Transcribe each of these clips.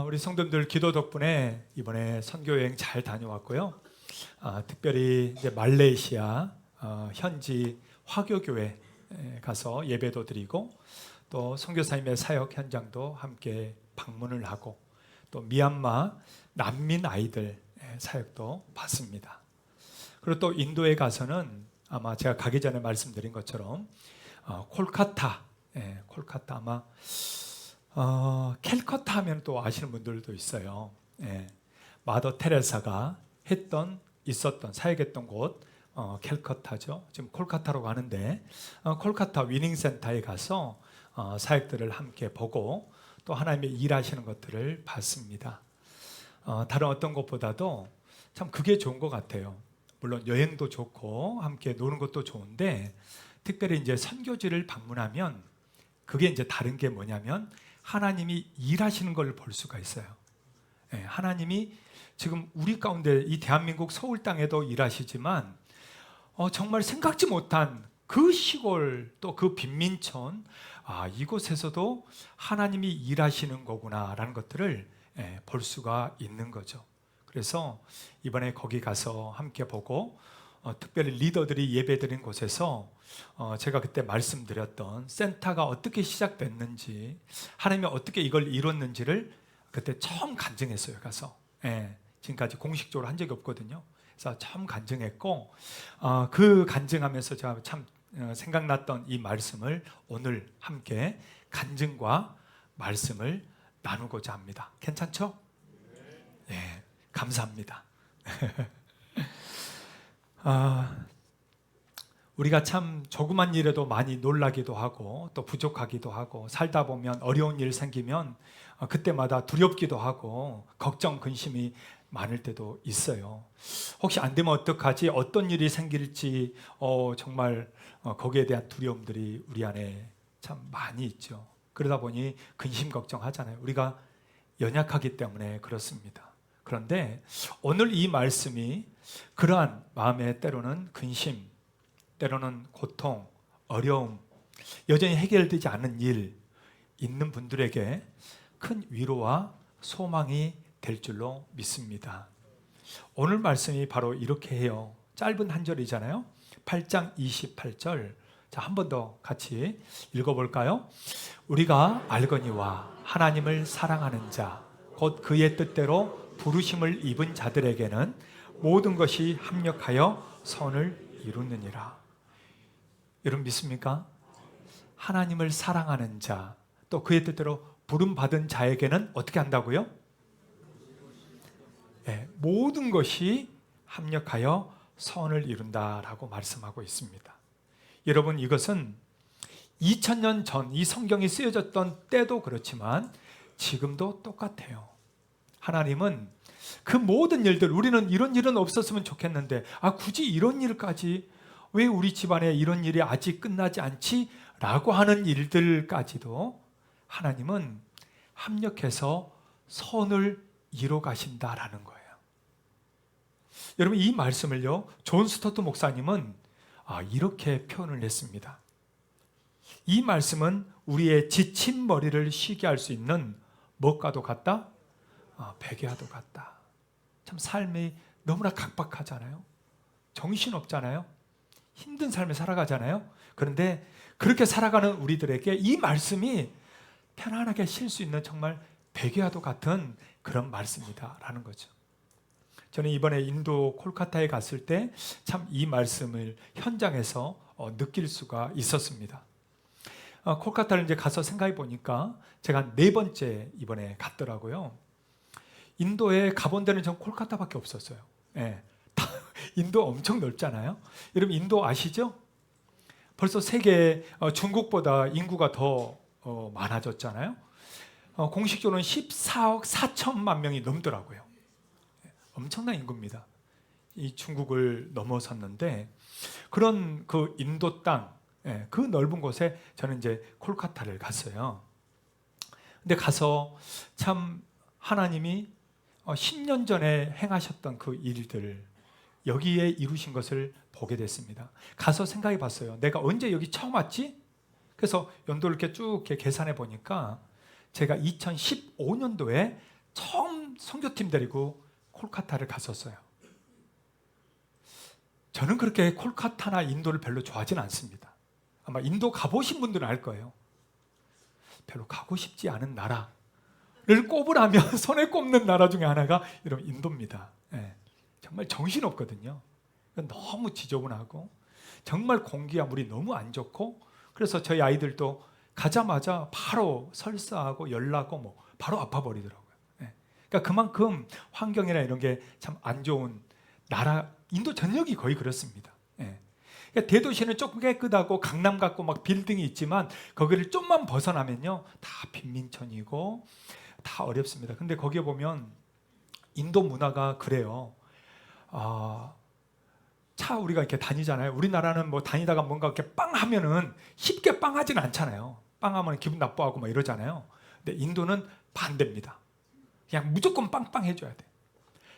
우리 성도님들 기도 덕분에 이번에 선교여행 잘 다녀왔고요. 특별히 이제 말레이시아 현지 화교교회 가서 예배도 드리고 또 선교사님의 사역 현장도 함께 방문을 하고 또 미얀마 난민 아이들 사역도 봤습니다. 그리고 또 인도에 가서는 아마 제가 가기 전에 말씀드린 것처럼 콜카타 아마 캘커타 하면 또 아시는 분들도 있어요. 마더 테레사가 있었던 사역했던 곳 캘커타죠. 지금 콜카타라고 하는데 콜카타 위닝센터에 가서 사역들을 함께 보고 또 하나님의 일하시는 것들을 봤습니다. 다른 어떤 것보다도 참 그게 좋은 것 같아요. 물론 여행도 좋고 함께 노는 것도 좋은데 특별히 이제 선교지를 방문하면 그게 이제 다른 게 뭐냐면 하나님이 일하시는 걸 볼 수가 있어요. 하나님이 지금 우리 가운데 이 대한민국 서울 땅에도 일하시지만 정말 생각지 못한 그 시골 또 그 빈민촌 이곳에서도 하나님이 일하시는 거구나라는 것들을 볼 수가 있는 거죠. 그래서 이번에 거기 가서 함께 보고 특별히 리더들이 예배드린 곳에서 제가 그때 말씀드렸던 센터가 어떻게 시작됐는지 하나님이 어떻게 이걸 이뤘는지를 그때 처음 간증했어요. 가서 지금까지 공식적으로 한 적이 없거든요. 그래서 처음 간증했고 그 간증하면서 제가 참 생각났던 이 말씀을 오늘 함께 간증과 말씀을 나누고자 합니다. 괜찮죠? 네, 감사합니다. 우리가 참 조그만 일에도 많이 놀라기도 하고 또 부족하기도 하고 살다 보면 어려운 일 생기면 그때마다 두렵기도 하고 걱정 근심이 많을 때도 있어요. 혹시 안 되면 어떡하지? 어떤 일이 생길지 정말 거기에 대한 두려움들이 우리 안에 참 많이 있죠. 그러다 보니 근심 걱정하잖아요. 우리가 연약하기 때문에 그렇습니다. 그런데 오늘 이 말씀이 그러한 마음에 때로는 근심, 때로는 고통, 어려움, 여전히 해결되지 않은 일 있는 분들에게 큰 위로와 소망이 될 줄로 믿습니다. 오늘 말씀이 바로 이렇게 해요. 짧은 한 절이잖아요. 8장 28절. 자, 한 번 더 같이 읽어볼까요? 우리가 알거니와 하나님을 사랑하는 자, 곧 그의 뜻대로 부르심을 입은 자들에게는 모든 것이 합력하여 선을 이루느니라. 여러분 믿습니까? 하나님을 사랑하는 자, 또 그의 뜻대로 부름받은 자에게는 어떻게 한다고요? 모든 것이 합력하여 선을 이룬다라고 말씀하고 있습니다. 여러분 이것은 2000년 전 이 성경이 쓰여졌던 때도 그렇지만 지금도 똑같아요. 하나님은 그 모든 일들, 우리는 이런 일은 없었으면 좋겠는데 굳이 이런 일까지 왜 우리 집안에 이런 일이 아직 끝나지 않지? 라고 하는 일들까지도 하나님은 합력해서 선을 이뤄 가신다라는 거예요. 여러분 이 말씀을요 존 스토트 목사님은 이렇게 표현을 했습니다. 이 말씀은 우리의 지친 머리를 쉬게 할 수 있는 무엇과도 같다? 베개와도 같다. 참 삶이 너무나 각박하잖아요. 정신없잖아요. 힘든 삶을 살아가잖아요. 그런데 그렇게 살아가는 우리들에게 이 말씀이 편안하게 쉴 수 있는 정말 베개와도 같은 그런 말씀이다라는 거죠. 저는 이번에 인도 콜카타에 갔을 때 참 이 말씀을 현장에서 느낄 수가 있었습니다. 콜카타를 이제 가서 생각해 보니까 제가 4번째 이번에 갔더라고요. 인도에 가본 데는 전 콜카타밖에 없었어요. 인도 엄청 넓잖아요. 여러분 인도 아시죠? 벌써 세계 중국보다 인구가 더 많아졌잖아요. 공식적으로는 14억 4천만 명이 넘더라고요. 엄청난 인구입니다. 이 중국을 넘어섰는데 그런 그 인도 땅, 그 넓은 곳에 저는 이제 콜카타를 갔어요. 근데 가서 참 하나님이 10년 전에 행하셨던 그 일들 여기에 이루신 것을 보게 됐습니다. 가서 생각해 봤어요. 내가 언제 여기 처음 왔지? 그래서 연도를 이렇게 쭉 이렇게 계산해 보니까 제가 2015년도에 처음 선교팀 데리고 콜카타를 갔었어요. 저는 그렇게 콜카타나 인도를 별로 좋아하진 않습니다. 아마 인도 가보신 분들은 알 거예요. 별로 가고 싶지 않은 나라를 꼽으라면 손에 꼽는 나라 중에 하나가 여러분 인도입니다. 예, 정말 정신없거든요. 너무 지저분하고 정말 공기와 물이 너무 안 좋고, 그래서 저희 아이들도 가자마자 바로 설사하고 열나고 뭐 바로 아파버리더라고요. 예, 그러니까 그만큼 환경이나 이런 게 참 안 좋은 나라, 인도 전역이 거의 그렇습니다. 예. 그러니까 대도시는 조금 깨끗하고 강남 같고 막 빌딩이 있지만 거기를 좀만 벗어나면요 다 빈민촌이고 다 어렵습니다. 근데 거기에 보면 인도 문화가 그래요. 차 우리가 이렇게 다니잖아요. 우리나라는 뭐 다니다가 뭔가 이렇게 빵 하면은 쉽게 빵 하지는 않잖아요. 빵 하면 기분 나빠하고 막 이러잖아요. 근데 인도는 반대입니다. 그냥 무조건 빵빵 해줘야 돼.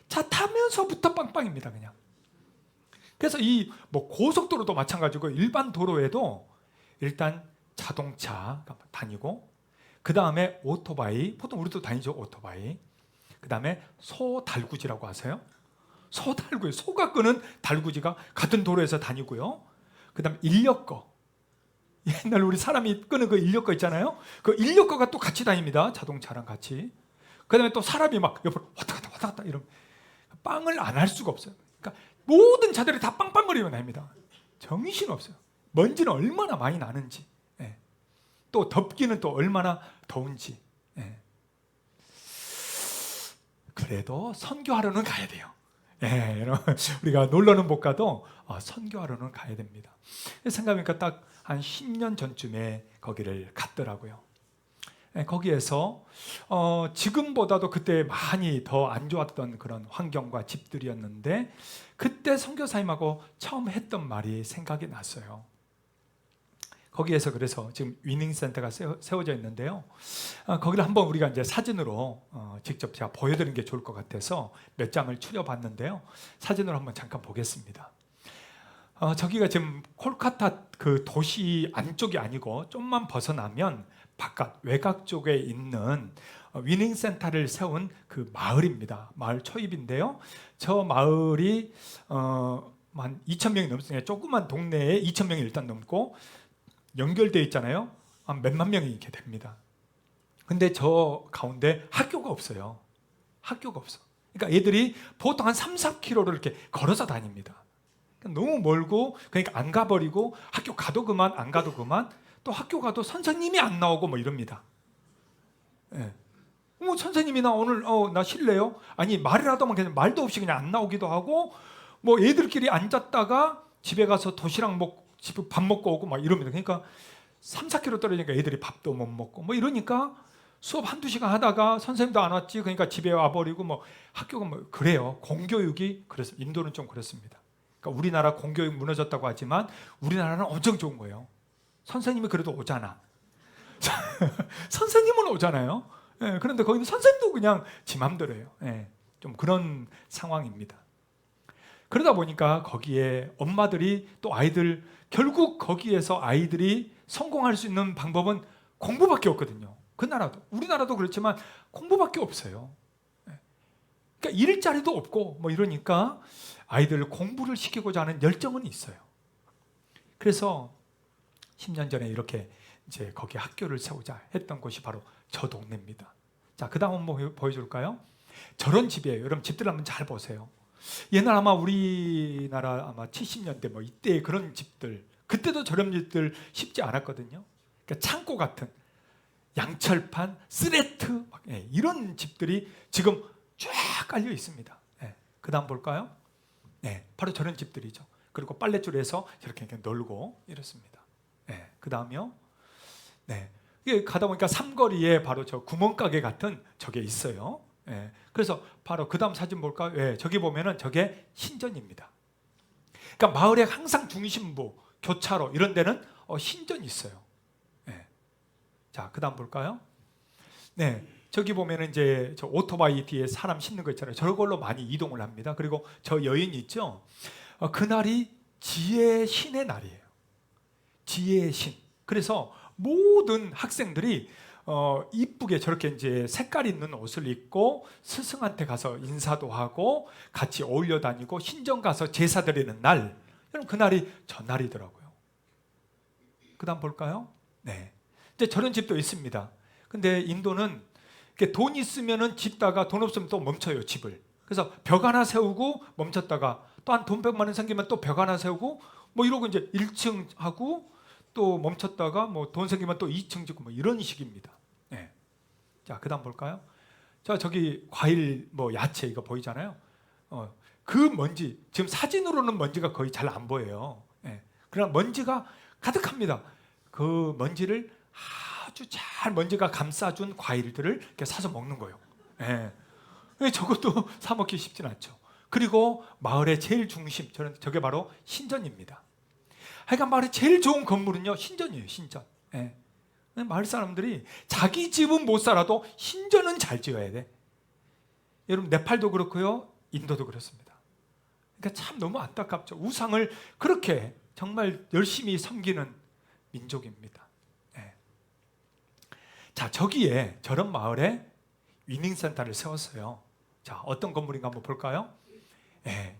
차 타면서부터 빵빵입니다, 그냥. 그래서 이 뭐 고속도로도 마찬가지고 일반 도로에도 일단 자동차가 다니고, 그 다음에 오토바이, 보통 우리도 다니죠, 오토바이. 그 다음에 소달구지라고 아세요? 소달구지, 소가 끄는 달구지가 같은 도로에서 다니고요. 그 다음에 인력거, 옛날 우리 사람이 끄는 그 인력거 있잖아요. 그 인력거가 또 같이 다닙니다, 자동차랑 같이. 그 다음에 또 사람이 막 옆으로 왔다 갔다 이러면 빵을 안 할 수가 없어요. 그러니까 모든 차들이 다 빵빵거리면 다닙니다. 정신없어요. 먼지는 얼마나 많이 나는지, 예. 또 덥기는 또 얼마나 더운지, 예. 그래도 선교하러는 가야 돼요. 예, 여러분, 우리가 놀러는 못 가도 선교하러는 가야 됩니다. 생각해보니까 딱 한 10년 전쯤에 거기를 갔더라고요. 예, 거기에서 지금보다도 그때 많이 더 안 좋았던 그런 환경과 집들이었는데, 그때 선교사님하고 처음 했던 말이 생각이 났어요. 거기에서 그래서 지금 위닝센터가 세워져 있는데요. 거기를 한번 우리가 이제 사진으로 직접 제가 보여드리는 게 좋을 것 같아서 몇 장을 추려봤는데요. 사진으로 한번 잠깐 보겠습니다. 저기가 지금 콜카타 그 도시 안쪽이 아니고 좀만 벗어나면 바깥 외곽 쪽에 있는 위닝센터를 세운 그 마을입니다. 마을 초입인데요. 저 마을이 한 2,000명이 넘습니다. 조그만 동네에 2,000명이 일단 넘고 연결되어 있잖아요. 한 몇만 명이 이렇게 됩니다. 근데 저 가운데 학교가 없어요. 학교가 없어. 그러니까 애들이 보통 한 3, 4km를 이렇게 걸어서 다닙니다. 그러니까 너무 멀고, 그러니까 안 가버리고 학교 가도 그만 안 가도 그만, 또 학교 가도 선생님이 안 나오고 뭐 이럽니다. 예. 선생님이 나 오늘 나 쉴래요? 아니 말이라도 하면 그냥 말도 없이 그냥 안 나오기도 하고, 뭐 애들끼리 앉았다가 집에 가서 도시락 먹고 집에 밥 먹고 오고 막 이럽니다. 그러니까 3, 4km 떨어지니까 애들이 밥도 못 먹고 뭐 이러니까 수업 한두 시간 하다가 선생님도 안 왔지, 그러니까 집에 와버리고 뭐 학교가 뭐 그래요. 공교육이 그래서 인도는 좀 그렇습니다. 그러니까 우리나라 공교육 무너졌다고 하지만 우리나라는 엄청 좋은 거예요. 선생님이 그래도 오잖아. 선생님은 오잖아요. 예, 그런데 거기는 선생님도 그냥 지 맘대로 해요. 예, 좀 그런 상황입니다. 그러다 보니까 거기에 엄마들이 또 아이들, 결국 거기에서 아이들이 성공할 수 있는 방법은 공부밖에 없거든요. 그 나라도, 우리나라도 그렇지만 공부밖에 없어요. 그러니까 일자리도 없고 뭐 이러니까 아이들 공부를 시키고자 하는 열정은 있어요. 그래서 10년 전에 이렇게 이제 거기 학교를 세우자 했던 곳이 바로 저 동네입니다. 자, 그 다음 한번 보여줄까요? 저런 집이에요. 여러분 집들 한번 잘 보세요. 옛날 아마 우리나라 아마 70년대 뭐 이때 그런 집들, 그때도 저런 집들 쉽지 않았거든요. 그러니까 창고 같은 양철판, 스레트 이런 집들이 지금 쫙 깔려 있습니다. 그 다음 볼까요? 바로 저런 집들이죠. 그리고 빨랫줄에서 이렇게 널고 이렇습니다. 그 다음이요. 이게 가다 보니까 삼거리에 바로 저 구멍가게 같은 저게 있어요. 그래서 바로 그 다음 사진 볼까요? 저기 보면은 저게 신전입니다. 그러니까 마을에 항상 중심부, 교차로 이런 데는 신전이 있어요. 자, 그 다음 볼까요? 저기 보면은 이제 저 오토바이 뒤에 사람 싣는 거 있잖아요. 저걸로 많이 이동을 합니다. 그리고 저 여인 있죠? 그날이 지혜의 신의 날이에요. 지혜의 신. 그래서 모든 학생들이 이쁘게 저렇게 이제 색깔 있는 옷을 입고 스승한테 가서 인사도 하고 같이 어울려 다니고 신전 가서 제사 드리는 날, 여러분 그날이 전날이더라고요. 그다음 볼까요? 네, 이제 저런 집도 있습니다. 근데 인도는 이렇게 돈 있으면은 짓다가 돈 없으면 또 멈춰요, 집을. 그래서 벽 하나 세우고 멈췄다가 또 한 돈 100만 원 생기면 또 벽 하나 세우고 뭐 이러고 이제 1층 하고 또 멈췄다가 뭐 돈 생기면 또 2층 짓고 뭐 이런 식입니다. 네. 자, 그다음 볼까요? 자, 저기 과일 뭐 야채 이거 보이잖아요. 그 먼지, 지금 사진으로는 먼지가 거의 잘 안 보여요. 네. 그러나 먼지가 가득합니다. 그 먼지를 아주 잘 먼지가 감싸준 과일들을 이렇게 사서 먹는 거예요. 네. 저것도 사 먹기 쉽진 않죠. 그리고 마을의 제일 중심, 저게 바로 신전입니다. 하여간 마을의 제일 좋은 건물은요, 신전이에요, 신전. 예. 마을 사람들이 자기 집은 못 살아도 신전은 잘 지어야 돼. 여러분, 네팔도 그렇고요, 인도도 그렇습니다. 그러니까 참 너무 안타깝죠. 우상을 그렇게 정말 열심히 섬기는 민족입니다. 예. 자, 저기에 저런 마을에 위닝센터를 세웠어요. 자, 어떤 건물인가 한번 볼까요? 예.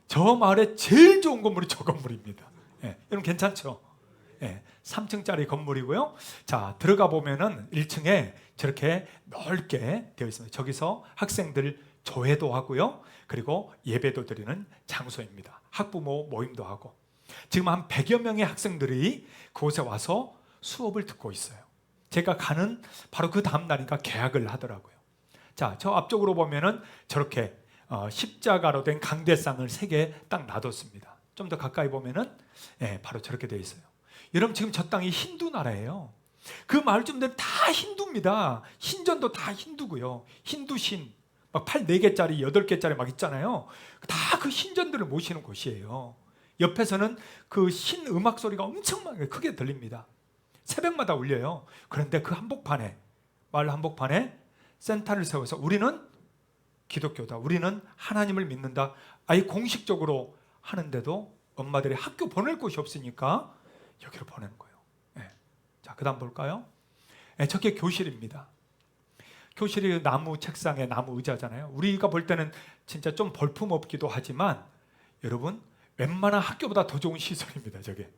저 마을에 제일 좋은 건물이 저 건물입니다. 예, 여러분 괜찮죠? 예, 3층짜리 건물이고요. 자, 들어가 보면은 1층에 저렇게 넓게 되어 있습니다. 저기서 학생들 조회도 하고요. 그리고 예배도 드리는 장소입니다. 학부모 모임도 하고. 지금 한 100여 명의 학생들이 그곳에 와서 수업을 듣고 있어요. 제가 가는 바로 그 다음 날인가 개학을 하더라고요. 자, 저 앞쪽으로 보면은 저렇게 십자가로 된 강대상을 3개 딱 놔뒀습니다. 좀 더 가까이 보면은 바로 저렇게 되어 있어요. 여러분, 지금 저 땅이 힌두 나라예요. 그 마을 주민들 다 힌두입니다. 신전도 다 힌두고요. 힌두신 막 팔 4개짜리 8개짜리 막 있잖아요. 다 그 신전들을 모시는 곳이에요. 옆에서는 그 신 음악 소리가 엄청 크게 들립니다. 새벽마다 울려요. 그런데 그 한복판에, 마을 한복판에 센터를 세워서 우리는 기독교다, 우리는 하나님을 믿는다, 아예 공식적으로 하는데도 엄마들이 학교 보낼 곳이 없으니까 여기로 보내는 거예요. 네. 자, 그 다음 볼까요? 네, 저게 교실입니다. 교실이 나무 책상에 나무 의자잖아요. 우리가 볼 때는 진짜 좀 볼품없기도 하지만 여러분, 웬만한 학교보다 더 좋은 시설입니다, 저게.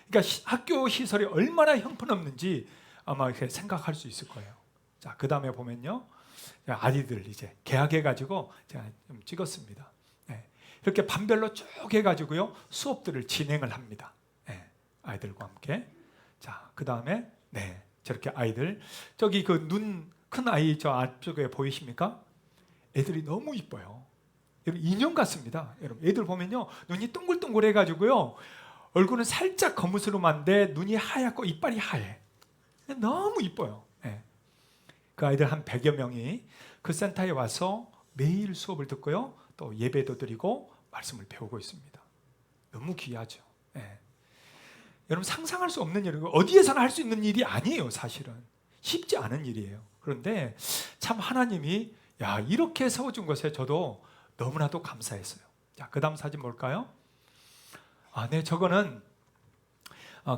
그러니까 학교 시설이 얼마나 형편없는지 아마 이렇게 생각할 수 있을 거예요. 자, 그 다음에 보면요, 아이들 이제 개학해가지고 제가 좀 찍었습니다. 네. 이렇게 반별로 쭉 해가지고요, 수업들을 진행을 합니다. 네. 아이들과 함께. 자, 그 다음에 저렇게 아이들, 저기 그 눈 큰 아이 저 앞쪽에 보이십니까? 애들이 너무 이뻐요. 여러분, 인형 같습니다. 여러분, 애들 보면요, 눈이 동글동글 해가지고요, 얼굴은 살짝 거무스름한데 눈이 하얗고 이빨이 하얘. 너무 이뻐요. 네. 그 아이들 한 100여 명이 그 센터에 와서 매일 수업을 듣고요, 또 예배도 드리고 말씀을 배우고 있습니다. 너무 귀하죠. 네. 여러분, 상상할 수 없는 일이고 어디에서나 할 수 있는 일이 아니에요. 사실은 쉽지 않은 일이에요. 그런데 참 하나님이 이렇게 세워준 것에 저도 너무나도 감사했어요. 자, 그 다음 사진 볼까요? 네, 저거는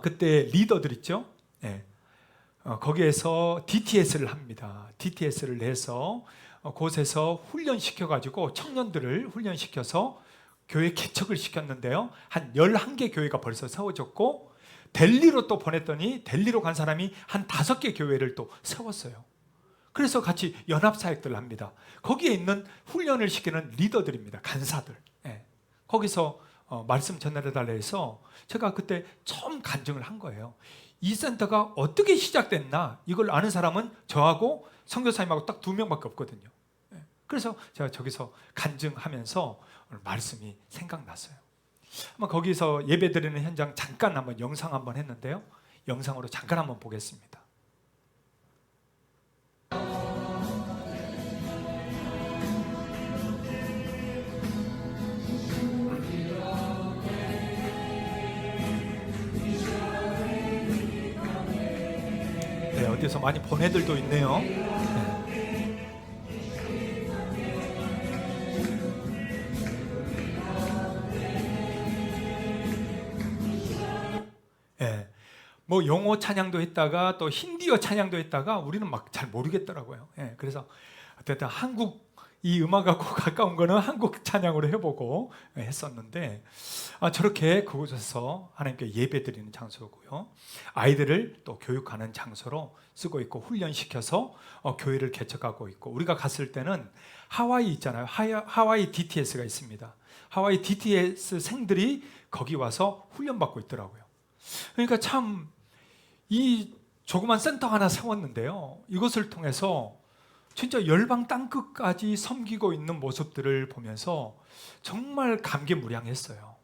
그때 리더들 있죠. 네. 거기에서 DTS를 합니다. DTS를 해서 곳에서 훈련시켜가지고 청년들을 훈련시켜서 교회 개척을 시켰는데요, 한 11개 교회가 벌써 세워졌고, 델리로 또 보냈더니 델리로 간 사람이 한 5개 교회를 또 세웠어요. 그래서 같이 연합사역들을 합니다. 거기에 있는 훈련을 시키는 리더들입니다. 간사들. 네. 거기서 말씀 전달해달라 해서 제가 그때 처음 간증을 한 거예요. 이 센터가 어떻게 시작됐나, 이걸 아는 사람은 저하고 선교사님하고 딱 2명밖에 없거든요. 그래서 제가 저기서 간증하면서 오늘 말씀이 생각났어요. 한번 거기서 예배드리는 현장 잠깐 한번 영상 한번 했는데요, 영상으로 잠깐 한번 보겠습니다. 네, 어디서 많이 본 애들도 있네요. 뭐 영어 찬양도 했다가 또 힌디어 찬양도 했다가 우리는 막 잘 모르겠더라고요. 예, 그래서 어쨌든 한국 이 음악하고 가까운 거는 한국 찬양으로 해보고 했었는데 저렇게 그곳에서 하나님께 예배드리는 장소고요. 아이들을 또 교육하는 장소로 쓰고 있고 훈련시켜서 교회를 개척하고 있고 우리가 갔을 때는 하와이 있잖아요. 하와이 DTS가 있습니다. 하와이 DTS 생들이 거기 와서 훈련받고 있더라고요. 그러니까 참 이 조그만 센터 하나 세웠는데요. 이것을 통해서 진짜 열방 땅끝까지 섬기고 있는 모습들을 보면서 정말 감개무량했어요.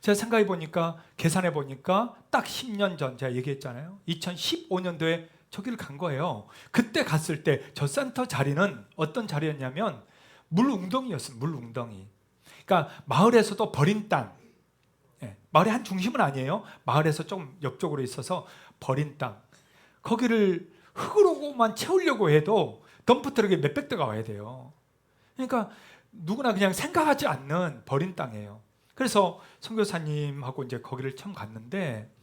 제가 생각해 보니까 계산해 보니까 딱 10년 전 제가 얘기했잖아요. 2015년도에 저기를 간 거예요. 그때 갔을 때 저 센터 자리는 어떤 자리였냐면 물웅덩이였어요. 물웅덩이. 그러니까 마을에서도 버린 땅. 마을의 한 중심은 아니에요. 마을에서 좀 옆쪽으로 있어서 버린 땅. 거기를 흙으로만 채우려고 해도 덤프트럭에 몇백 대가 와야 돼요. 그러니까 누구나 그냥 생각하지 않는 버린 땅이에요. 그래서 선교사님하고 이제 거기를 처음 갔는데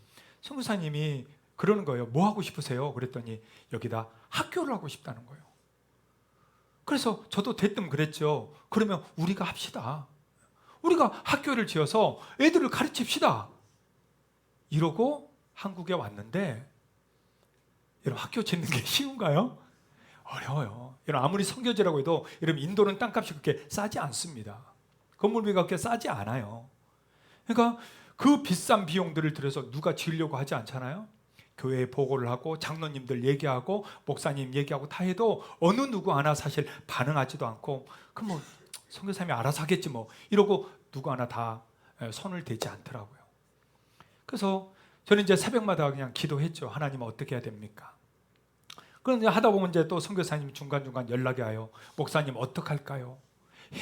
선교사님이 그러는 거예요. 뭐 하고 싶으세요? 그랬더니 여기다 학교를 하고 싶다는 거예요. 그래서 저도 대뜸 그랬죠. 그러면 우리가 합시다. 우리가 학교를 지어서 애들을 가르칩시다. 이러고 한국에 왔는데 여러분 학교 짓는 게 쉬운가요? 어려워요. 여러분 아무리 선교지라고 해도 여러분 인도는 땅값이 그렇게 싸지 않습니다. 건물비가 그렇게 싸지 않아요. 그러니까 그 비싼 비용들을 들여서 누가 지으려고 하지 않잖아요. 교회에 보고를 하고 장로님들 얘기하고 목사님 얘기하고 다 해도 어느 누구 하나 사실 반응하지도 않고 그럼 뭐 선교사님이 알아서 하겠지 뭐 이러고 누구 하나 다 손을 대지 않더라고요. 그래서 저는 이제 새벽마다 그냥 기도했죠. 하나님 어떻게 해야 됩니까? 그런데 하다 보면 이제 또 선교사님이 중간중간 연락이 와요. 목사님 어떡할까요?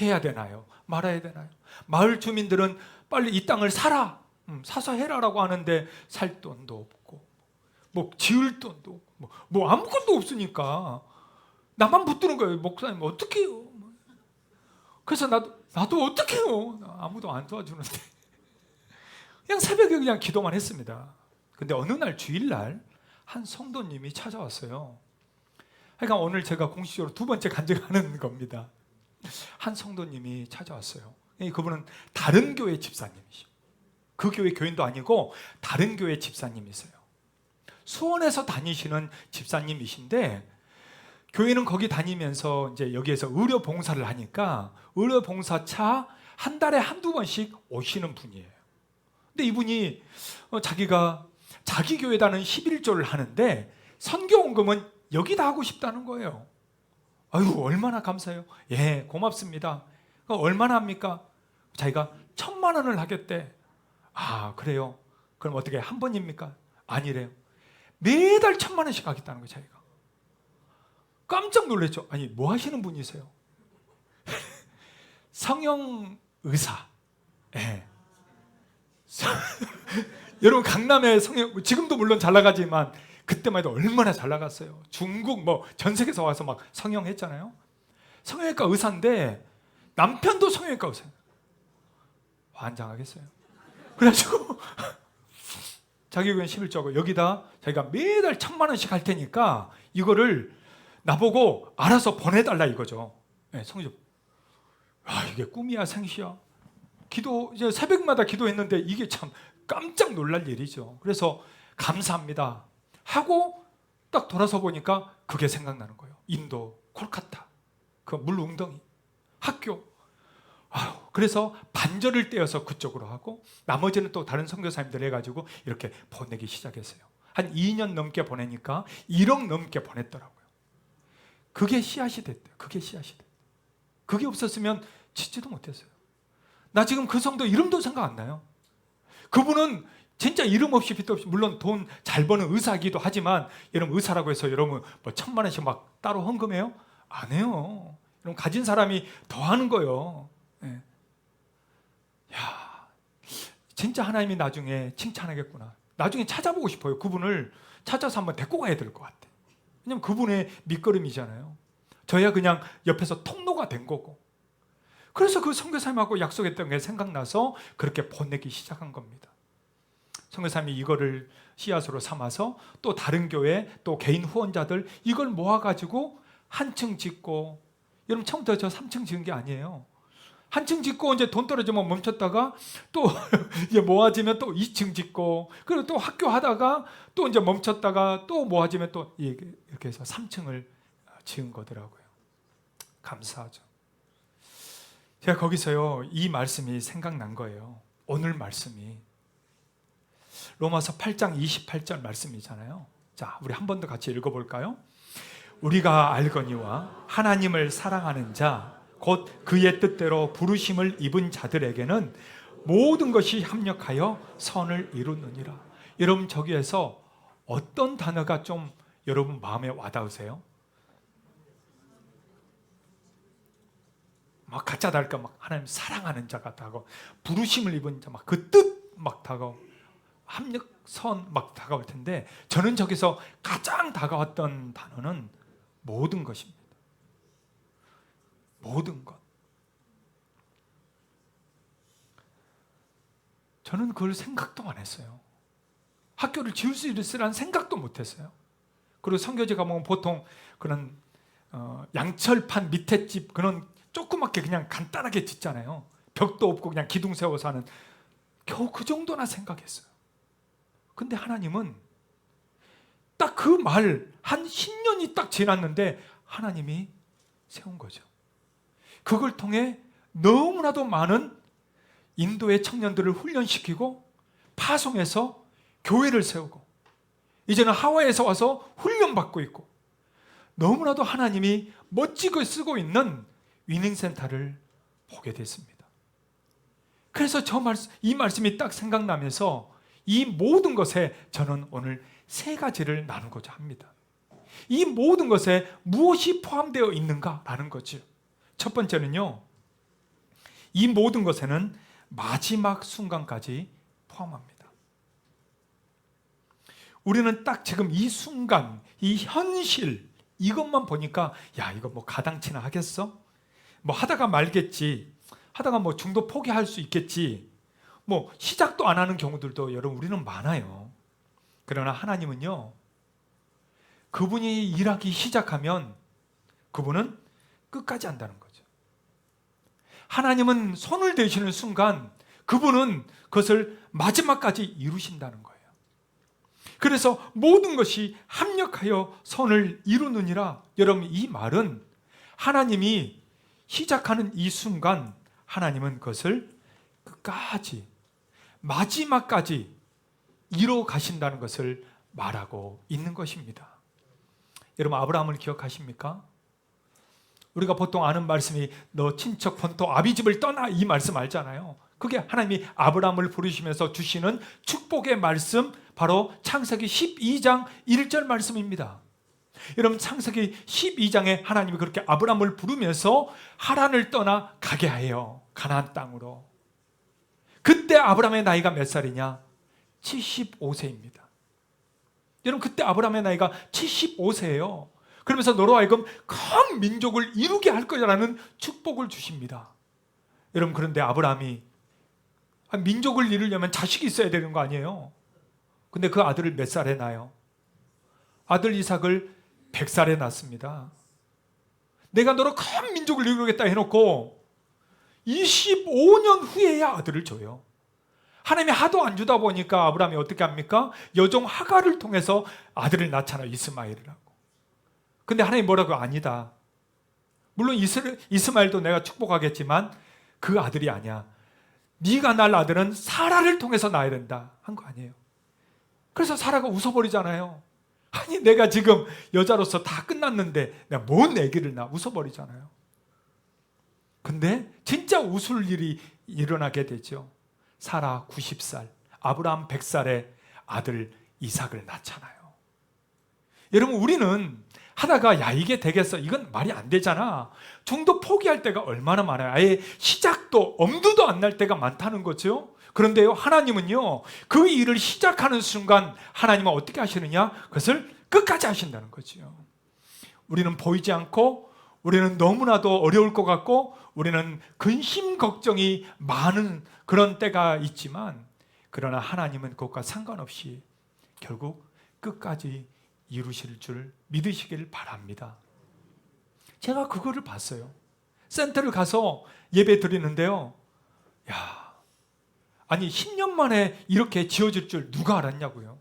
해야 되나요? 말아야 되나요? 마을 주민들은 빨리 이 땅을 사라! 사서 해라라고 하는데 살 돈도 없고 뭐 지을 돈도 없고 뭐 아무것도 없으니까 나만 붙드는 거예요. 목사님 어떻게 해요? 그래서 나도 어떻게 해요? 아무도 안 도와주는데 그냥 새벽에 그냥 기도만 했습니다. 근데 어느 날 주일날 한 성도님이 찾아왔어요. 그러니까 오늘 제가 공식적으로 두 번째 간증하는 겁니다. 한 성도님이 찾아왔어요. 그분은 다른 교회 집사님이시고 그 교회 교인도 아니고 다른 교회 집사님이세요. 수원에서 다니시는 집사님이신데 교회는 거기 다니면서 이제 여기에서 의료 봉사를 하니까 의료 봉사차 한 달에 한두 번씩 오시는 분이에요. 근데 이분이 자기가 자기 교회다는 11조를 하는데 선교원금은 여기다 하고 싶다는 거예요. 아유 얼마나 감사해요. 예 고맙습니다. 얼마나 합니까? 자기가 1,000,000원을 하겠대. 아 그래요? 그럼 어떻게 한 번입니까? 아니래요. 매달 1,000,000원씩 하겠다는 거예요. 자기가 깜짝 놀랐죠. 아니 뭐 하시는 분이세요? 성형 의사. 예. 여러분 강남의 성형 지금도 물론 잘 나가지만 그때만 해도 얼마나 잘 나갔어요. 중국 뭐 전 세계에서 와서 막 성형했잖아요. 성형외과 의사인데 남편도 성형외과 의사예요. 환장하겠어요. 그래가지고 자기 교회 11조고 여기다 자기가 매달 1,000,000원씩 할 테니까 이거를 나보고 알아서 보내달라 이거죠. 네, 성조. 이게 꿈이야 생시야. 기도 이제 새벽마다 기도했는데 이게 참 깜짝 놀랄 일이죠. 그래서 감사합니다 하고 딱 돌아서 보니까 그게 생각나는 거예요. 인도 콜카타 그 물웅덩이 학교. 그래서 반절을 떼어서 그쪽으로 하고 나머지는 또 다른 선교사님들 해가지고 이렇게 보내기 시작했어요. 한 2년 넘게 보내니까 1억 넘게 보냈더라고요. 그게 씨앗이 됐대요. 그게 씨앗이 됐대요. 그게 없었으면 짓지도 못했어요. 나 지금 그 성도 이름도 생각 안 나요. 그분은 진짜 이름 없이 빚도 없이 물론 돈 잘 버는 의사이기도 하지만 여러분 의사라고 해서 여러분 뭐 1,000,000원씩 막 따로 헌금해요? 안 해요. 여러분 가진 사람이 더 하는 거예요. 네. 야, 진짜 하나님이 나중에 칭찬하겠구나. 나중에 찾아보고 싶어요. 그분을 찾아서 한번 데리고 가야 될 것 같아. 왜냐면 그분의 밑거름이잖아요. 저야 그냥 옆에서 통로가 된 거고. 그래서 그 선교사님하고 약속했던 게 생각나서 그렇게 보내기 시작한 겁니다. 선교사님이 이거를 씨앗으로 삼아서 또 다른 교회 또 개인 후원자들 이걸 모아가지고 한 층 짓고, 여러분 처음부터 저 3층 지은 게 아니에요. 한 층 짓고 이제 돈 떨어지면 멈췄다가 또 이제 모아지면 또 2층 짓고, 그리고 또 학교 하다가 또 이제 멈췄다가 또 모아지면 또 이렇게 해서 3층을 지은 거더라고요. 감사하죠. 제가 거기서요 이 말씀이 생각난 거예요. 오늘 말씀이 로마서 8장 28절 말씀이잖아요. 자, 우리 한 번 더 같이 읽어볼까요? 우리가 알거니와 하나님을 사랑하는 자 곧 그의 뜻대로 부르심을 입은 자들에게는 모든 것이 합력하여 선을 이루느니라. 여러분 저기에서 어떤 단어가 좀 여러분 마음에 와닿으세요? 막 가짜 달까 막 하나님 사랑하는 자 같다고, 부르심을 입은 자 막 그 뜻 막 다가오고, 합력선 막 다가올 텐데, 저는 저기서 가장 다가왔던 단어는 모든 것입니다. 모든 것. 저는 그걸 생각도 안 했어요. 학교를 지을 수 있으라는 생각도 못 했어요. 그리고 선교지 가면 보통 그런 양철판 밑에 집 그런 조그맣게 그냥 간단하게 짓잖아요. 벽도 없고 그냥 기둥 세워서 하는, 겨우 그 정도나 생각했어요. 근데 하나님은 딱 그 말 한 10년이 딱 지났는데 하나님이 세운 거죠. 그걸 통해 너무나도 많은 인도의 청년들을 훈련시키고 파송해서 교회를 세우고, 이제는 하와이에서 와서 훈련받고 있고, 너무나도 하나님이 멋지게 쓰고 있는 위닝센터를 보게 됐습니다. 그래서 이 말씀이 딱 생각나면서 이 모든 것에 저는 오늘 세 가지를 나누고자 합니다. 이 모든 것에 무엇이 포함되어 있는가라는 거죠. 첫 번째는요, 이 모든 것에는 마지막 순간까지 포함합니다. 우리는 딱 지금 이 순간, 이 현실, 이것만 보니까 야, 이거 뭐 가당치나 하겠어? 뭐 하다가 말겠지, 하다가 뭐 중도 포기할 수 있겠지, 뭐 시작도 안 하는 경우들도 여러분 우리는 많아요. 그러나 하나님은요, 그분이 일하기 시작하면 그분은 끝까지 한다는 거죠. 하나님은 손을 대시는 순간 그분은 그것을 마지막까지 이루신다는 거예요. 그래서 모든 것이 합력하여 선을 이루느니라. 여러분 이 말은 하나님이 시작하는 이 순간 하나님은 그것을 끝까지 마지막까지 이루어 가신다는 것을 말하고 있는 것입니다. 여러분 아브라함을 기억하십니까? 우리가 보통 아는 말씀이 너 친척 본토 아비집을 떠나, 이 말씀 알잖아요. 그게 하나님이 아브라함을 부르시면서 주시는 축복의 말씀, 바로 창세기 12장 1절 말씀입니다. 여러분 창세기 12장에 하나님이 그렇게 아브라함을 부르면서 하란을 떠나 가게 해요. 가나안 땅으로. 그때 아브라함의 나이가 몇 살이냐? 75세입니다. 여러분 그때 아브라함의 나이가 75세예요. 그러면서 너로 하여금 큰 민족을 이루게 할 거라는 축복을 주십니다. 여러분 그런데 아브라함이 민족을 이루려면 자식이 있어야 되는 거 아니에요? 근데 그 아들을 몇 살에 낳아요? 아들 이삭을 100살에 낳습니다. 내가 너로 큰 민족을 이루겠다 해놓고 25년 후에야 아들을 줘요. 하나님이 하도 안 주다 보니까 아브라함이 어떻게 합니까? 여종 하갈을 통해서 아들을 낳잖아요. 이스마엘이라고. 근데 하나님 뭐라고? 아니다. 물론 이스마엘도 내가 축복하겠지만 그 아들이 아니야. 네가 낳을 아들은 사라를 통해서 낳아야 된다 한 거 아니에요. 그래서 사라가 웃어버리잖아요. 아니 내가 지금 여자로서 다 끝났는데 내가 뭔 아기를 낳아? 웃어버리잖아요. 근데 진짜 웃을 일이 일어나게 되죠. 사라 90살, 아브라함 100살에 아들 이삭을 낳잖아요. 여러분 우리는 하다가 야 이게 되겠어, 이건 말이 안 되잖아, 중도 포기할 때가 얼마나 많아요. 아예 시작도 엄두도 안 날 때가 많다는 거죠. 그런데요 하나님은요 그 일을 시작하는 순간 하나님은 어떻게 하시느냐? 그것을 끝까지 하신다는 거죠. 우리는 보이지 않고, 우리는 너무나도 어려울 것 같고, 우리는 근심 걱정이 많은 그런 때가 있지만, 그러나 하나님은 그것과 상관없이 결국 끝까지 이루실 줄 믿으시길 바랍니다. 제가 그거를 봤어요. 센터를 가서 예배 드리는데요. 야, 아니 10년 만에 이렇게 지어질 줄 누가 알았냐고요.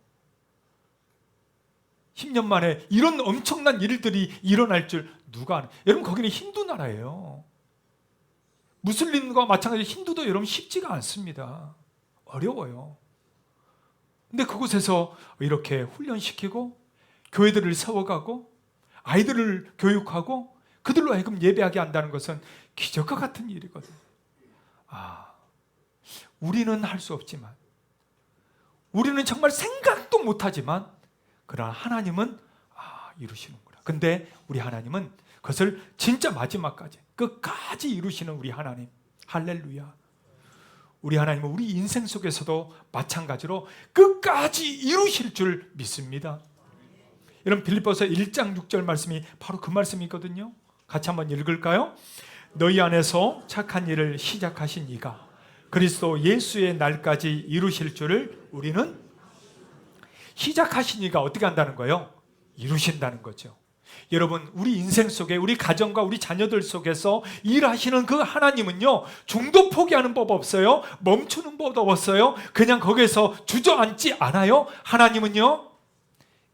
10년 만에 이런 엄청난 일들이 일어날 줄 누가 알아요. 여러분 거기는 힌두 나라예요. 무슬림과 마찬가지로 힌두도 여러분 쉽지가 않습니다. 어려워요. 근데 그곳에서 이렇게 훈련시키고 교회들을 세워가고 아이들을 교육하고 그들로 하여금 예배하게 한다는 것은 기적과 같은 일이거든요. 우리는 할 수 없지만, 우리는 정말 생각도 못하지만, 그러나 하나님은 이루시는구나. 근데 우리 하나님은 그것을 진짜 마지막까지 끝까지 이루시는 우리 하나님. 할렐루야. 우리 하나님은 우리 인생 속에서도 마찬가지로 끝까지 이루실 줄 믿습니다. 여러분 빌립보서 1장 6절 말씀이 바로 그 말씀이거든요. 같이 한번 읽을까요? 너희 안에서 착한 일을 시작하신 이가 그리스도 예수의 날까지 이루실 줄을 우리는 시작하신 이가 어떻게 한다는 거예요? 이루신다는 거죠. 여러분 우리 인생 속에 우리 가정과 우리 자녀들 속에서 일하시는 그 하나님은요 중도 포기하는 법 없어요. 멈추는 법 없어요. 그냥 거기에서 주저앉지 않아요. 하나님은요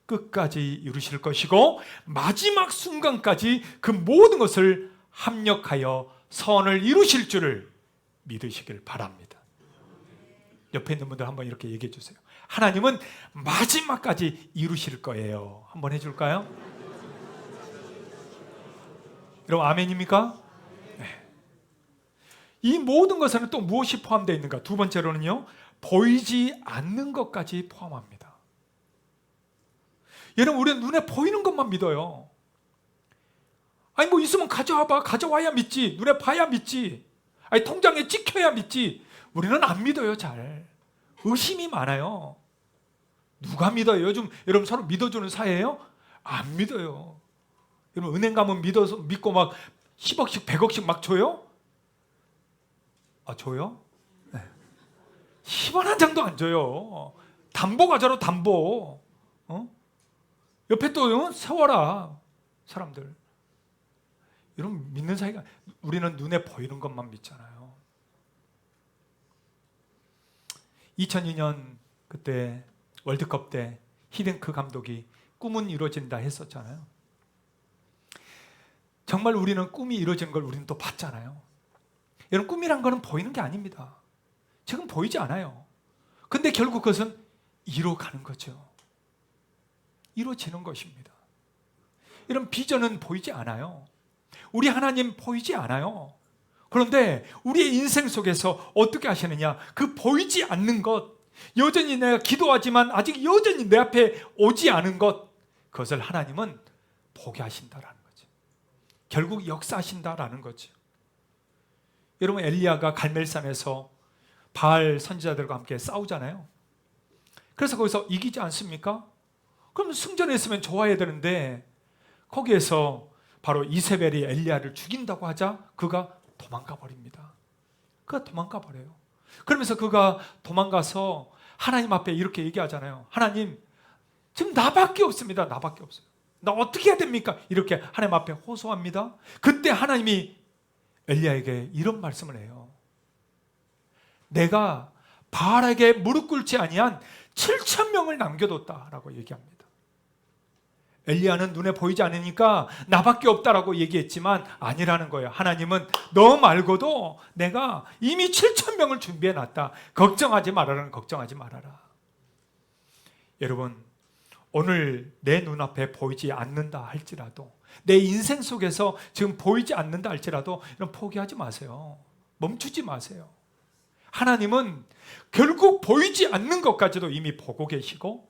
끝까지 이루실 것이고 마지막 순간까지 그 모든 것을 합력하여 선을 이루실 줄을 믿으시길 바랍니다. 옆에 있는 분들 한번 이렇게 얘기해 주세요. 하나님은 마지막까지 이루실 거예요. 한번 해줄까요? 여러분 아멘입니까? 네. 이 모든 것에는 또 무엇이 포함되어 있는가? 두 번째로는요 보이지 않는 것까지 포함합니다. 여러분 우리는 눈에 보이는 것만 믿어요. 아니 뭐 있으면 가져와봐. 가져와야 믿지. 눈에 봐야 믿지. 아니 통장에 찍혀야 믿지. 우리는 안 믿어요. 잘 의심이 많아요. 누가 믿어요? 요즘 여러분 서로 믿어주는 사이예요? 안 믿어요. 여러분 은행 가면 믿고 막 10억씩 100억씩 막 줘요? 줘요? 네. 10원 한 장도 안 줘요. 담보 가져라 담보. 옆에 또 세워라 사람들. 여러분 믿는 사이가 우리는 눈에 보이는 것만 믿잖아요. 2002년 그때 월드컵 때 히딩크 감독이 꿈은 이루어진다 했었잖아요. 정말 우리는 꿈이 이루어지는 걸 우리는 또 봤잖아요. 여러분 꿈이란 거는 보이는 게 아닙니다. 지금 보이지 않아요. 근데 결국 그것은 이루어가는 거죠. 이루어지는 것입니다. 이런 비전은 보이지 않아요. 우리 하나님 보이지 않아요. 그런데 우리의 인생 속에서 어떻게 하시느냐? 그 보이지 않는 것, 여전히 내가 기도하지만 아직 여전히 내 앞에 오지 않은 것, 그것을 하나님은 보게 하신다라는 거죠. 결국 역사하신다라는 거죠. 여러분 엘리야가 갈멜산에서 바알 선지자들과 함께 싸우잖아요. 그래서 거기서 이기지 않습니까? 그럼 승전했으면 좋아야 되는데 거기에서 바로 이세벨이 엘리야를 죽인다고 하자 그가 도망가 버립니다. 그가 도망가 버려요. 그러면서 그가 도망가서 하나님 앞에 이렇게 얘기하잖아요. 하나님 지금 나밖에 없습니다. 나밖에 없어요. 나 어떻게 해야 됩니까? 이렇게 하나님 앞에 호소합니다. 그때 하나님이 엘리야에게 이런 말씀을 해요. 내가 바알에게 무릎 꿇지 아니한 7,000명을 남겨뒀다라고 얘기합니다. 엘리야는 눈에 보이지 않으니까 나밖에 없다라고 얘기했지만 아니라는 거예요. 하나님은 너 말고도 내가 이미 7,000명을 준비해놨다. 걱정하지 말아라. 걱정하지 말아라. 여러분 오늘 내 눈앞에 보이지 않는다 할지라도 내 인생 속에서 지금 보이지 않는다 할지라도 이런 포기하지 마세요. 멈추지 마세요. 하나님은 결국 보이지 않는 것까지도 이미 보고 계시고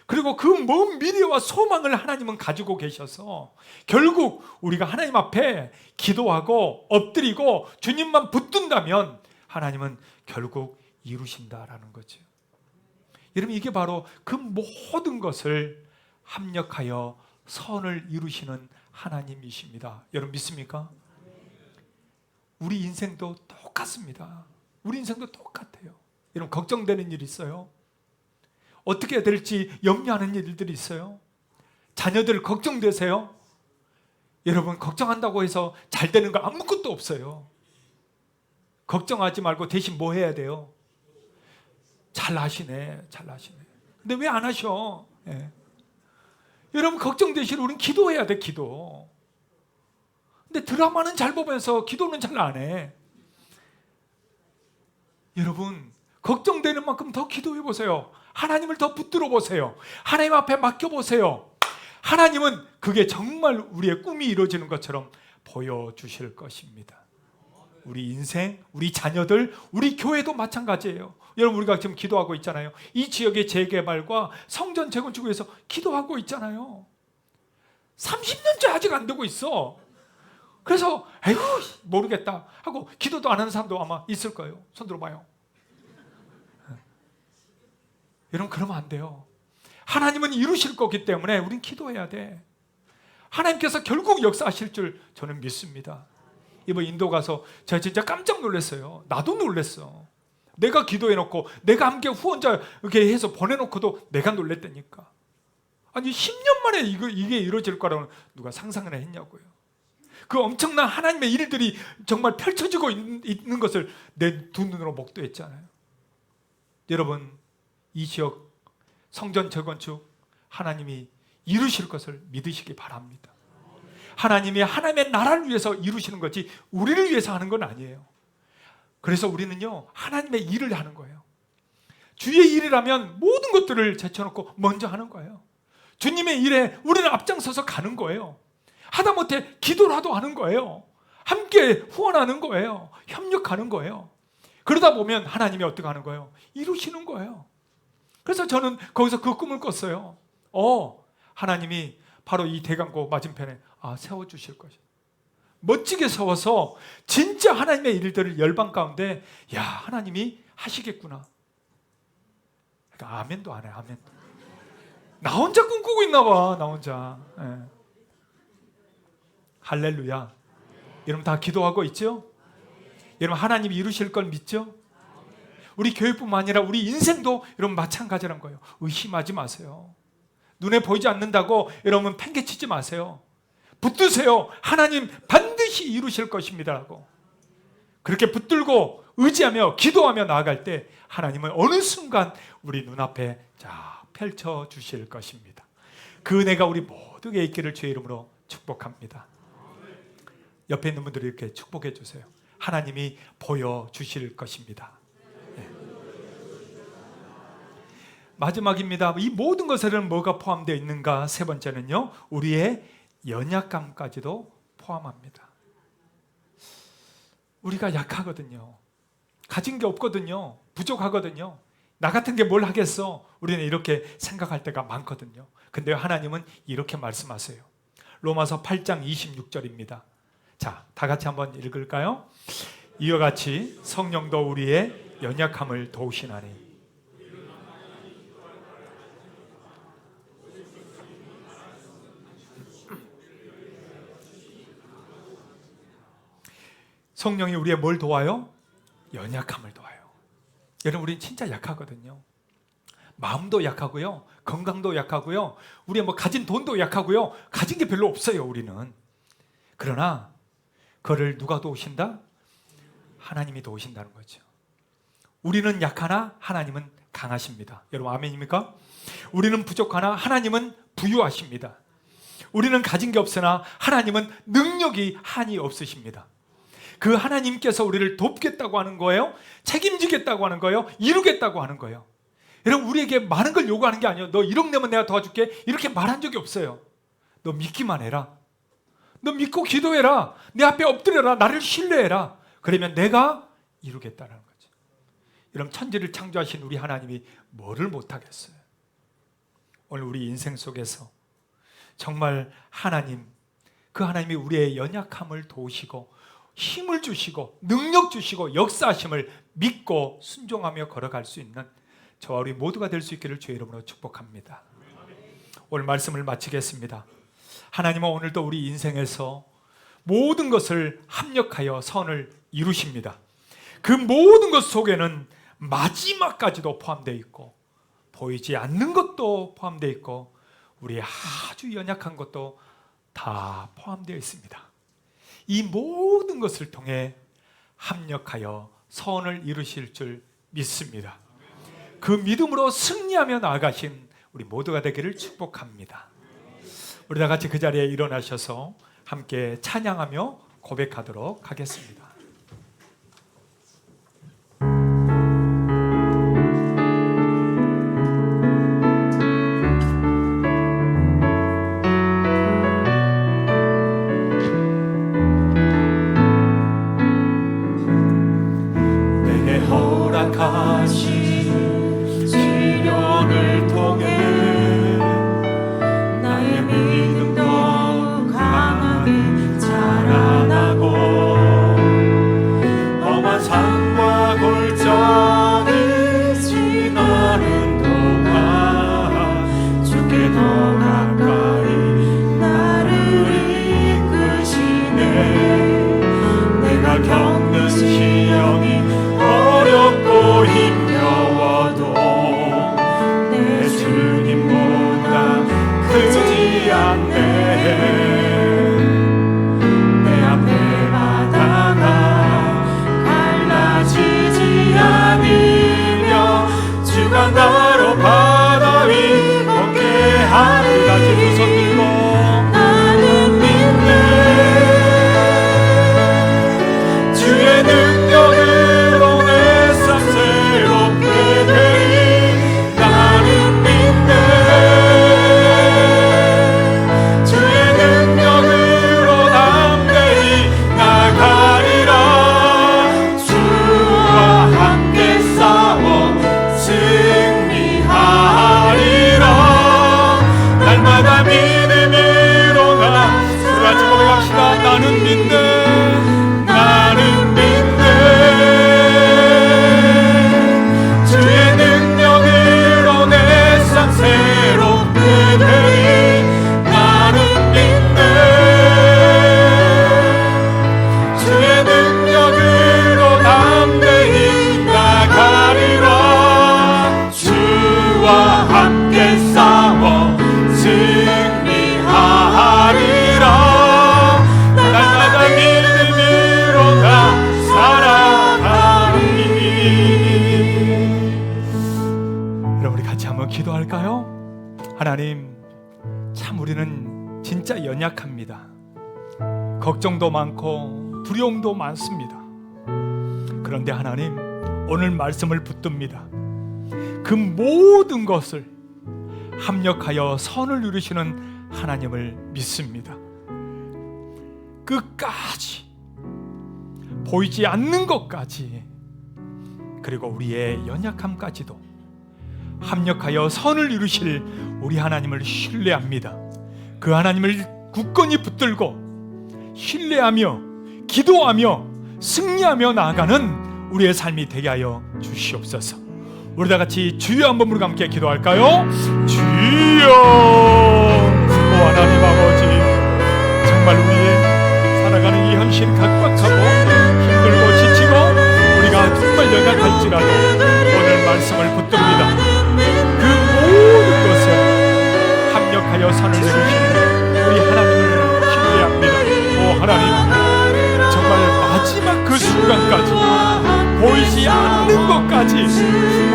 그리고 그 먼 미래와 소망을 하나님은 가지고 계셔서 결국 우리가 하나님 앞에 기도하고 엎드리고 주님만 붙든다면 하나님은 결국 이루신다라는 거죠. 여러분 이게 바로 그 모든 것을 합력하여 선을 이루시는 하나님이십니다. 여러분 믿습니까? 우리 인생도 똑같습니다. 우리 인생도 똑같아요. 여러분 걱정되는 일 있어요? 어떻게 해야 될지 염려하는 일들이 있어요? 자녀들 걱정되세요? 여러분 걱정한다고 해서 잘 되는 거 아무것도 없어요. 걱정하지 말고 대신 뭐 해야 돼요? 잘 하시네. 근데 왜 안 하셔? 예. 여러분 걱정되시면 우리는 기도해야 돼. 기도. 근데 드라마는 잘 보면서 기도는 잘 안 해. 여러분 걱정되는 만큼 더 기도해 보세요. 하나님을 더 붙들어 보세요. 하나님 앞에 맡겨 보세요. 하나님은 그게 정말 우리의 꿈이 이루어지는 것처럼 보여주실 것입니다. 우리 인생, 우리 자녀들, 우리 교회도 마찬가지예요. 여러분 우리가 지금 기도하고 있잖아요. 이 지역의 재개발과 성전 재건축을 위해서 기도하고 있잖아요. 30년째 아직 안 되고 있어. 그래서 에휴 모르겠다 하고 기도도 안 하는 사람도 아마 있을 거예요. 손 들어봐요. 여러분 그러면 안 돼요. 하나님은 이루실 거기 때문에 우린 기도해야 돼. 하나님께서 결국 역사하실 줄 저는 믿습니다. 이번 인도 가서 제가 진짜 깜짝 놀랐어요. 나도 놀랐어. 내가 기도해놓고 내가 함께 후원자 이렇게 해서 보내놓고도 내가 놀랬다니까. 아니 10년 만에 이게 이루어질 거라고 누가 상상을 했냐고요. 그 엄청난 하나님의 일들이 정말 펼쳐지고 있는 것을 내 두 눈으로 목도했잖아요. 여러분 이 지역 성전 재건축 하나님이 이루실 것을 믿으시기 바랍니다. 하나님이 하나님의 나라를 위해서 이루시는 거지 우리를 위해서 하는 건 아니에요. 그래서 우리는요 하나님의 일을 하는 거예요. 주의 일이라면 모든 것들을 제쳐놓고 먼저 하는 거예요. 주님의 일에 우리는 앞장서서 가는 거예요. 하다못해 기도라도 하는 거예요. 함께 후원하는 거예요. 협력하는 거예요. 그러다 보면 하나님이 어떻게 하는 거예요? 이루시는 거예요. 그래서 저는 거기서 그 꿈을 꿨어요. 하나님이 바로 이 대강고 맞은편에 세워주실 것이다. 멋지게 세워서 진짜 하나님의 일들을 열방 가운데 하나님이 하시겠구나. 그러니까 아멘도 안 해. 아멘. 나 혼자 꿈꾸고 있나 봐. 나 혼자. 예. 할렐루야. 여러분 다 기도하고 있죠? 여러분 하나님이 이루실 걸 믿죠? 우리 교회뿐만 아니라 우리 인생도 여러분 마찬가지란 거예요. 의심하지 마세요. 눈에 보이지 않는다고 여러분 팽개치지 마세요. 붙드세요. 하나님 반드시 이루실 것입니다라고. 그렇게 붙들고 의지하며 기도하며 나아갈 때 하나님은 어느 순간 우리 눈앞에 펼쳐 주실 것입니다. 그 은혜가 우리 모두에게 있기를 주의 이름으로 축복합니다. 옆에 있는 분들이 이렇게 축복해 주세요. 하나님이 보여주실 것입니다. 네. 마지막입니다. 이 모든 것에는 뭐가 포함되어 있는가? 세 번째는요, 우리의 연약감까지도 포함합니다. 우리가 약하거든요. 가진 게 없거든요. 부족하거든요. 나 같은 게 뭘 하겠어? 우리는 이렇게 생각할 때가 많거든요. 근데 하나님은 이렇게 말씀하세요. 로마서 8장 26절입니다. 자, 다 같이 한번 읽을까요? 이와 같이 성령도 우리의 연약함을 도우시나니. 성령이 우리의 뭘 도와요? 연약함을 도와요. 여러분 우리는 진짜 약하거든요. 마음도 약하고요. 건강도 약하고요. 우리 가진 돈도 약하고요. 가진 게 별로 없어요. 우리는. 그러나 그를 누가 도우신다? 하나님이 도우신다는 거죠. 우리는 약하나 하나님은 강하십니다. 여러분 아멘입니까? 우리는 부족하나 하나님은 부유하십니다. 우리는 가진 게 없으나 하나님은 능력이 한이 없으십니다. 그 하나님께서 우리를 돕겠다고 하는 거예요. 책임지겠다고 하는 거예요. 이루겠다고 하는 거예요. 여러분 우리에게 많은 걸 요구하는 게 아니에요. 너 1억 내면 내가 도와줄게. 이렇게 말한 적이 없어요. 너 믿기만 해라. 너 믿고 기도해라. 내 앞에 엎드려라. 나를 신뢰해라. 그러면 내가 이루겠다는 거죠. 여러분 천지를 창조하신 우리 하나님이 뭐를 못하겠어요. 오늘 우리 인생 속에서 정말 하나님, 그 하나님이 우리의 연약함을 도우시고 힘을 주시고 능력 주시고 역사하심을 믿고 순종하며 걸어갈 수 있는 저와 우리 모두가 될 수 있기를 주의 이름으로 축복합니다. 오늘 말씀을 마치겠습니다. 하나님은 오늘도 우리 인생에서 모든 것을 합력하여 선을 이루십니다. 그 모든 것 속에는 마지막까지도 포함되어 있고 보이지 않는 것도 포함되어 있고 우리의 아주 연약한 것도 다 포함되어 있습니다. 이 모든 것을 통해 합력하여 선을 이루실 줄 믿습니다. 그 믿음으로 승리하며 나아가신 우리 모두가 되기를 축복합니다. 우리 다 같이 그 자리에 일어나셔서 함께 찬양하며 고백하도록 하겠습니다. 내게 허락하신 시련을 통해 나의 믿음도 강하게 자라나고 험한 산과 골짜기 지나는 동안 주께 더 가까이 나를 이끄시네. 내가 겪는 시련이 어렵고 힘겨워도 내 주님보다 크지 않네. 내 앞에 바다가 갈라지지 않으며 주가 나로 바다 위 걷게 하리. 같이 두 손 들고 나는 믿네. 주의 능력으로 내 삶 새롭게 되리. 나는 믿네. 주의 능력으로 담대히 나가리라. 주와 함께 싸워 승리하리라. 날마다 믿음으로 나 같이 고백합시다. 나는 믿네. 나는 믿네. 주의 능력으로 내 삶 새롭게 되리. 나는 믿네. 주의 능력으로 담대히 나가리라. 주와 함께 싸워 승리하리라. 날마다 믿음으로 나 살아가리. 여러분 우리 같이 한번 기도할까요? 하나님, 참 우리는 진짜 연약합니다. 걱정도 많고 두려움도 많습니다. 그런데 하나님, 오늘 말씀을 붙듭니다. 그 모든 것을 합력하여 선을 이루시는 하나님을 믿습니다. 끝까지, 보이지 않는 것까지, 그리고 우리의 연약함까지도 합력하여 선을 이루실 우리 하나님을 신뢰합니다. 그 하나님을 굳건히 붙들고 신뢰하며 기도하며 승리하며 나아가는 우리의 삶이 되게 하여 주시옵소서. 우리 다 같이 주여 한번 부르고 함께 기도할까요? 주여. 오 하나님 아버지, 정말 우리의 살아가는 이 현실 각박하고 힘들고 지치고 우리가 정말 연약할지라도 오늘 말씀을 붙듭니다. 그 모든 것을 합력하여 선을 이루시는 우리 하나님을 신뢰합니다. 오 하나님, 정말 마지막 그 순간까지 보이지 않는 것까지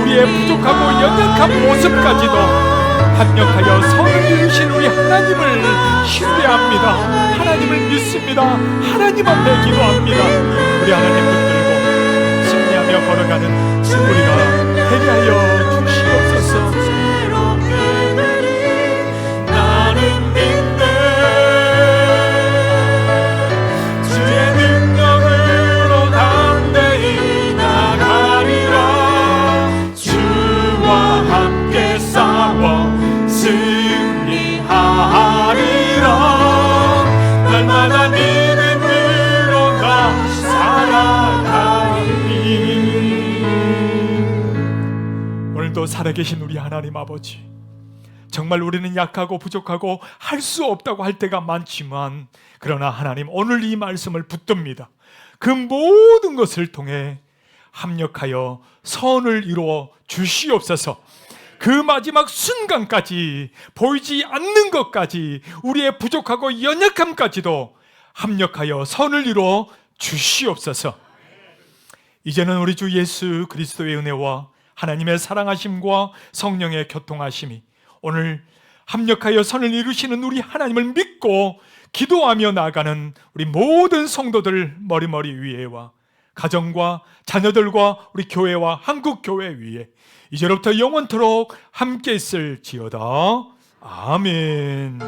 우리의 부족하고 연약한 모습까지도 합력하여 선을 이루신 우리 하나님을 신뢰합니다. 하나님을 믿습니다. 하나님 앞에 기도합니다. 우리 하나님 붙들고 승리하며 걸어가는 우리가 되게 하여 주시옵소서. 나는 믿네. 주의 능력으로 담대히 나가리라. 주와 함께 싸워 승리하리라. 날마다 믿음으로 나 살아가리. 오늘도 살아계신 우리 하나님 아버지, 정말 우리는 약하고 부족하고 할 수 없다고 할 때가 많지만, 그러나 하나님 오늘 이 말씀을 붙듭니다. 그 모든 것을 통해 합력하여 선을 이루어 주시옵소서. 그 마지막 순간까지, 보이지 않는 것까지, 우리의 부족하고 연약함까지도 합력하여 선을 이루어 주시옵소서. 이제는 우리 주 예수 그리스도의 은혜와 하나님의 사랑하심과 성령의 교통하심이 오늘 합력하여 선을 이루시는 우리 하나님을 믿고 기도하며 나아가는 우리 모든 성도들 머리머리 위에와 가정과 자녀들과 우리 교회와 한국교회 위에 이제로부터 영원토록 함께 있을지어다. 아멘.